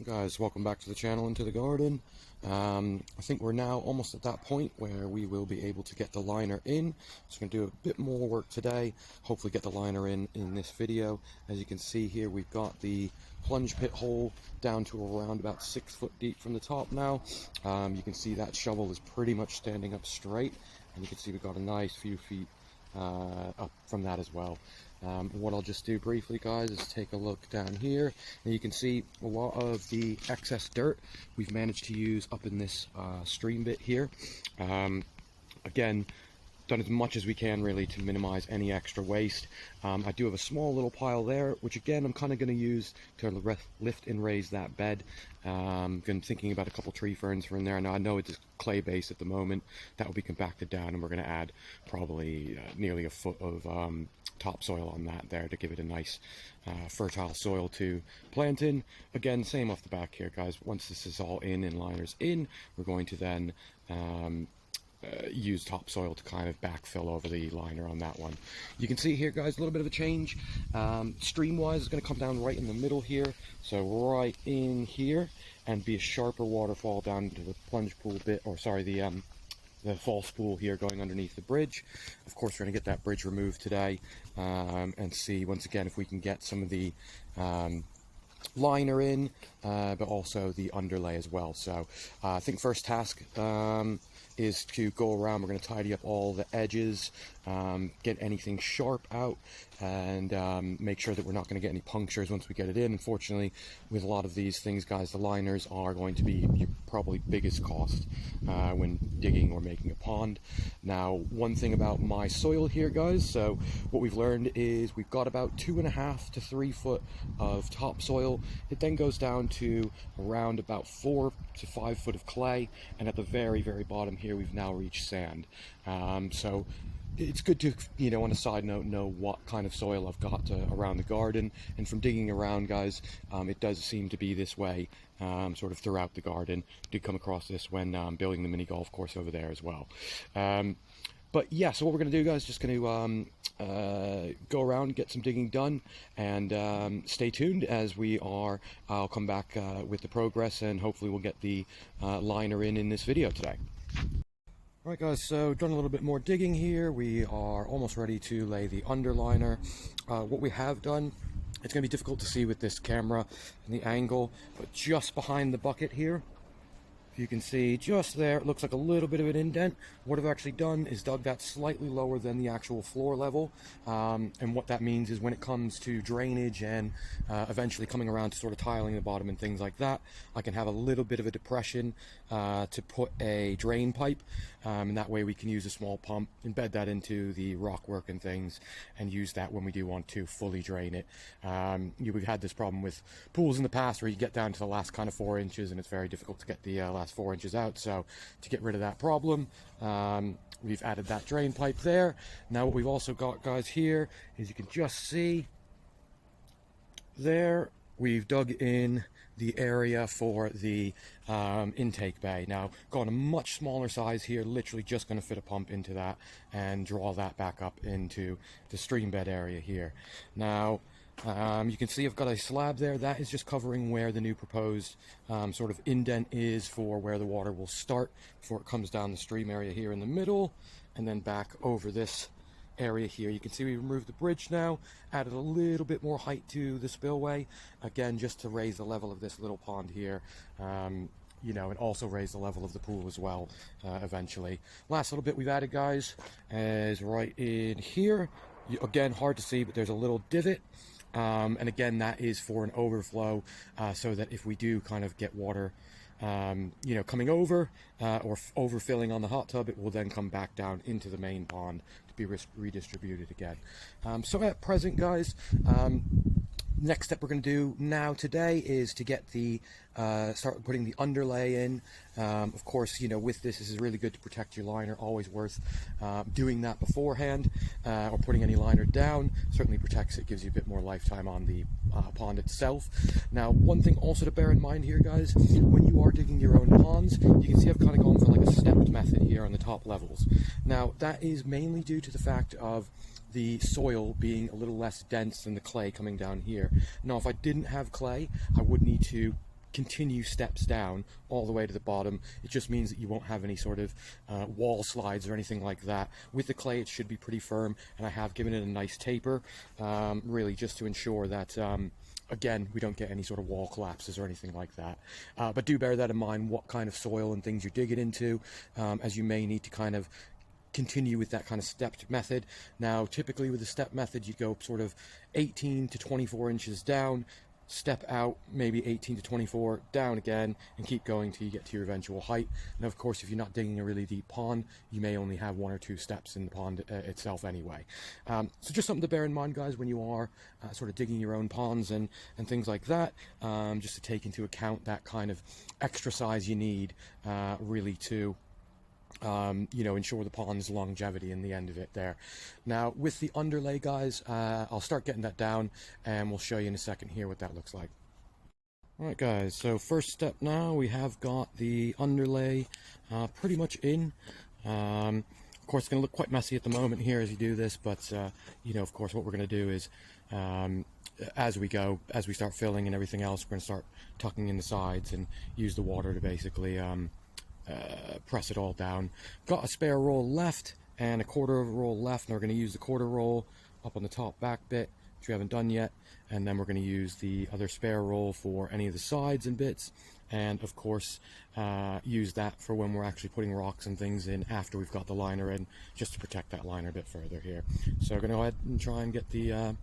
Guys, welcome back to the channel and to the garden. I think we're now almost at that point where we will be able to get the liner in. So I'm going to do a bit more work today, hopefully get the liner in this video. As you can see here, we've got the plunge pit hole down to around about 6 foot deep from the top now. You can see that shovel is pretty much standing up straight, and you can see we've got a nice few feet up from that as well. What I'll just do briefly, guys, is take a look down here, and you can see a lot of the excess dirt we've managed to use up in this stream bit here. Again, done as much as we can really to minimize any extra waste. I do have a small little pile there, which again I'm kind of going to use to lift and raise that bed. Been thinking about a couple tree ferns from there. Now I know it's clay base at the moment. That will be compacted down, and we're going to add probably nearly a foot of topsoil on that there to give it a nice fertile soil to plant in. Again, same off the back here, guys. Once this is all in and liners in, we're going to then use topsoil to kind of backfill over the liner on that one. You can see here, guys, a little bit of a change. Stream wise, it's going to come down right in the middle here, so right in here, and be a sharper waterfall down to the plunge pool bit, or sorry, the false pool here going underneath the bridge. Of course, we're going to get that bridge removed today, and see once again if we can get some of the liner in, but also the underlay as well. So I think first task is to go around. We're going to tidy up all the edges, get anything sharp out, and make sure that we're not going to get any punctures once we get it in. Unfortunately, with a lot of these things, guys, the liners are going to be your probably biggest cost when digging or making a pond. Now, one thing about my soil here, guys, so what we've learned is we've got about 2.5 to 3 foot of topsoil. It then goes down to around about 4 to 5 foot of clay, and at the very bottom here we've now reached sand. So it's good to, on a side note, know what kind of soil I've got around the garden. And from digging around, guys, it does seem to be this way sort of throughout the garden. Did come across this when building the mini golf course over there as well. But yeah, so what we're going to do, guys, just going to go around, get some digging done, and stay tuned as I'll come back with the progress, and hopefully we'll get the liner in this video today. Alright, guys, so done a little bit more digging here. We are almost ready to lay the underliner. What we have done, it's going to be difficult to see with this camera and the angle, but just behind the bucket here, you can see just there, it looks like a little bit of an indent. What I've actually done is dug that slightly lower than the actual floor level. And what that means is when it comes to drainage and eventually coming around to sort of tiling the bottom and things like that, I can have a little bit of a depression to put a drain pipe. And that way we can use a small pump, embed that into the rock work and things, and use that when we do want to fully drain it. We've had this problem with pools in the past where you get down to the last kind of 4 inches and it's very difficult to get the last 4 inches out. So to get rid of that problem, we've added that drain pipe there. Now what we've also got, guys, here is you can just see there we've dug in the area for the intake bay. Now gone a much smaller size here, literally just going to fit a pump into that and draw that back up into the stream bed area here. Now you can see I've got a slab there that is just covering where the new proposed sort of indent is for where the water will start before it comes down the stream area here in the middle, and then back over this area here. You can see we removed the bridge now, added a little bit more height to the spillway, again just to raise the level of this little pond here, and also raise the level of the pool as well eventually. Last little bit we've added, guys, is right in here. Again, hard to see, but there's a little divot. And again, that is for an overflow, so that if we do kind of get water, coming over or overfilling on the hot tub, it will then come back down into the main pond to be redistributed again. So at present, guys, next step we're going to do now today is to get the start putting the underlay in. Of course, with this is really good to protect your liner. Always worth doing that beforehand, or putting any liner down. Certainly protects it, gives you a bit more lifetime on the pond itself. Now, one thing also to bear in mind here, guys, when you are digging your own ponds, you can see I've kind of gone for like a stepped method here on the top levels. Now, that is mainly due to the fact of the soil being a little less dense than the clay coming down here. Now, if I didn't have clay, I would need to continue steps down all the way to the bottom. It just means that you won't have any sort of wall slides or anything like that. With the clay, it should be pretty firm, and I have given it a nice taper, really just to ensure that again, we don't get any sort of wall collapses or anything like that. But do bear that in mind, what kind of soil and things you're digging into, as you may need to kind of continue with that kind of stepped method. Now, typically with the step method, you go sort of 18 to 24 inches down, step out maybe 18 to 24, down again, and keep going till you get to your eventual height. And of course, if you're not digging a really deep pond, you may only have 1 or 2 steps in the pond itself anyway. So just something to bear in mind, guys, when you are sort of digging your own ponds and things like that, just to take into account that kind of extra size you need really to you know, ensure the pond's longevity in the end of it there. Now, with the underlay, guys, I'll start getting that down, and we'll show you in a second here what that looks like. Alright guys, so first step now, we have got the underlay pretty much in. Of course, it's going to look quite messy at the moment here as you do this, but you know, of course, what we're going to do is as we go, as we start filling and everything else, we're going to start tucking in the sides and use the water to basically press it all down. Got a spare roll left and a quarter of a roll left, and we're going to use the quarter roll up on the top back bit, which we haven't done yet, and then we're going to use the other spare roll for any of the sides and bits, and of course use that for when we're actually putting rocks and things in after we've got the liner in, just to protect that liner a bit further here. So I'm going to go ahead and try and get the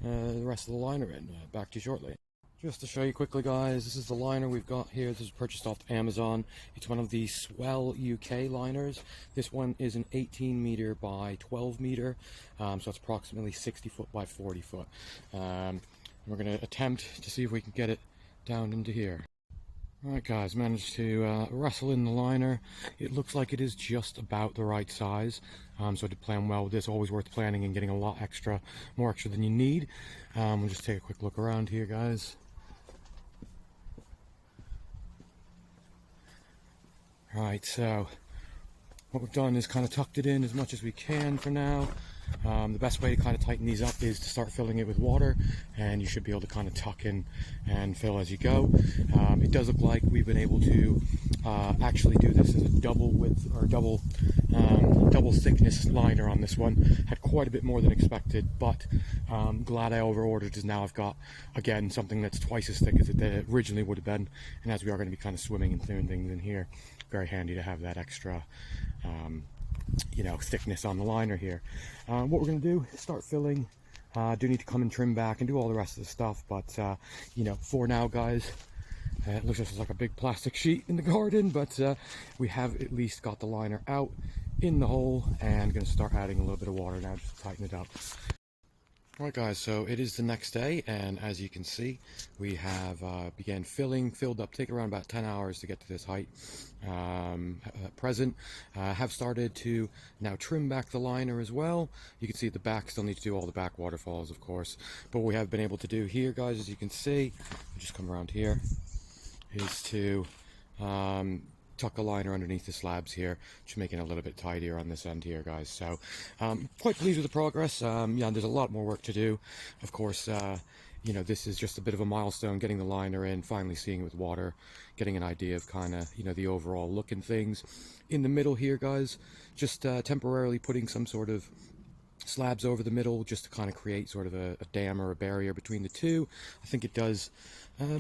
rest of the liner in. Back to you shortly. Just to show you quickly, guys, this is the liner we've got here. This is purchased off Amazon. It's one of the Swell UK liners. This one is an 18 meter by 12 meter, so it's approximately 60 foot by 40 foot. We're going to attempt to see if we can get it down into here. Alright guys, managed to wrestle in the liner. It looks like it is just about the right size, so I did plan well with this. Always worth planning and getting a lot extra, more extra than you need. We'll just take a quick look around here, guys. Right, so what we've done is kind of tucked it in as much as we can for now. The best way to kind of tighten these up is to start filling it with water, and you should be able to kind of tuck in and fill as you go. It does look like we've been able to actually do this as a double width or double thickness liner on this one. Had quite a bit more than expected, but glad I over ordered, because now I've got again something that's twice as thick as it originally would have been, and as we are going to be kind of swimming and doing things in here, very handy to have that extra you know, thickness on the liner here. What we're going to do is start filling. Do need to come and trim back and do all the rest of the stuff, but you know, for now, guys, it looks just like a big plastic sheet in the garden, but we have at least got the liner out in the hole, and going to start adding a little bit of water now just to tighten it up. Alright guys, so it is the next day, and as you can see, we have began filled up, take around about 10 hours to get to this height. Present, have started to now trim back the liner as well. You can see at the back, still need to do all the back waterfalls, of course, but what we have been able to do here, guys, as you can see, I'll just come around here, is to tuck a liner underneath the slabs here, just making it a little bit tidier on this end here, guys. So quite pleased with the progress. Yeah, there's a lot more work to do, of course. You know, this is just a bit of a milestone, getting the liner in, finally seeing it with water, getting an idea of kind of, you know, the overall look and things. In the middle here, guys, just temporarily putting some sort of slabs over the middle, just to kind of create sort of a dam or a barrier between the two. I think it does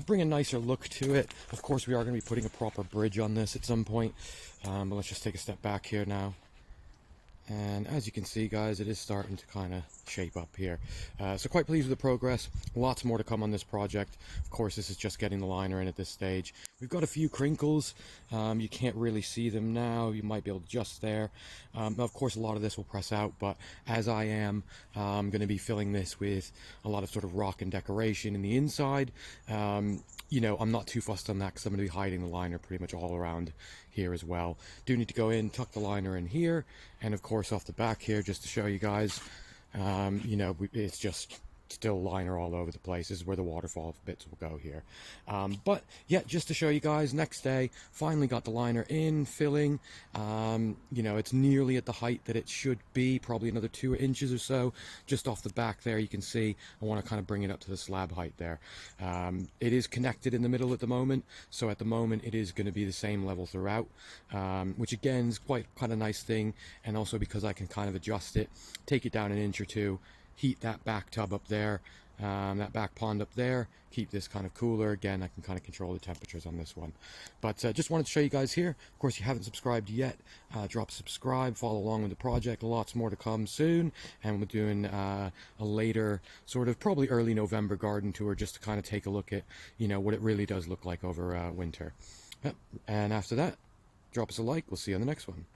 bring a nicer look to it. Of course, we are going to be putting a proper bridge on this at some point, but let's just take a step back here now. And as you can see, guys, it is starting to kind of shape up here. So quite pleased with the progress. Lots more to come on this project. Of course, this is just getting the liner in at this stage. We've got a few crinkles. You can't really see them now. You might be able to just there. Of course, a lot of this will press out, but as I am going to be filling this with a lot of sort of rock and decoration in the inside, you know, I'm not too fussed on that, because I'm going to be hiding the liner pretty much all around here as well. Do need to go in, tuck the liner in here, and of course off the back here, just to show you guys, you know, it's just still liner all over the place. This is where the waterfall bits will go here. But yeah, just to show you guys, next day, finally got the liner in, filling. You know, it's nearly at the height that it should be, probably another 2 inches or so. Just off the back there, you can see, I want to kind of bring it up to the slab height there. It is connected in the middle at the moment, so at the moment it is going to be the same level throughout, which again is quite a nice thing, and also because I can kind of adjust it, take it down an inch or two, heat that back tub up there, that back pond up there, keep this kind of cooler. Again, I can kind of control the temperatures on this one. But just wanted to show you guys here. Of course, if you haven't subscribed yet, drop subscribe, follow along with the project. Lots more to come soon, and we're doing a later, sort of probably early November garden tour, just to kind of take a look at, you know, what it really does look like over winter. Yep. And after that, drop us a like. We'll see you on the next one.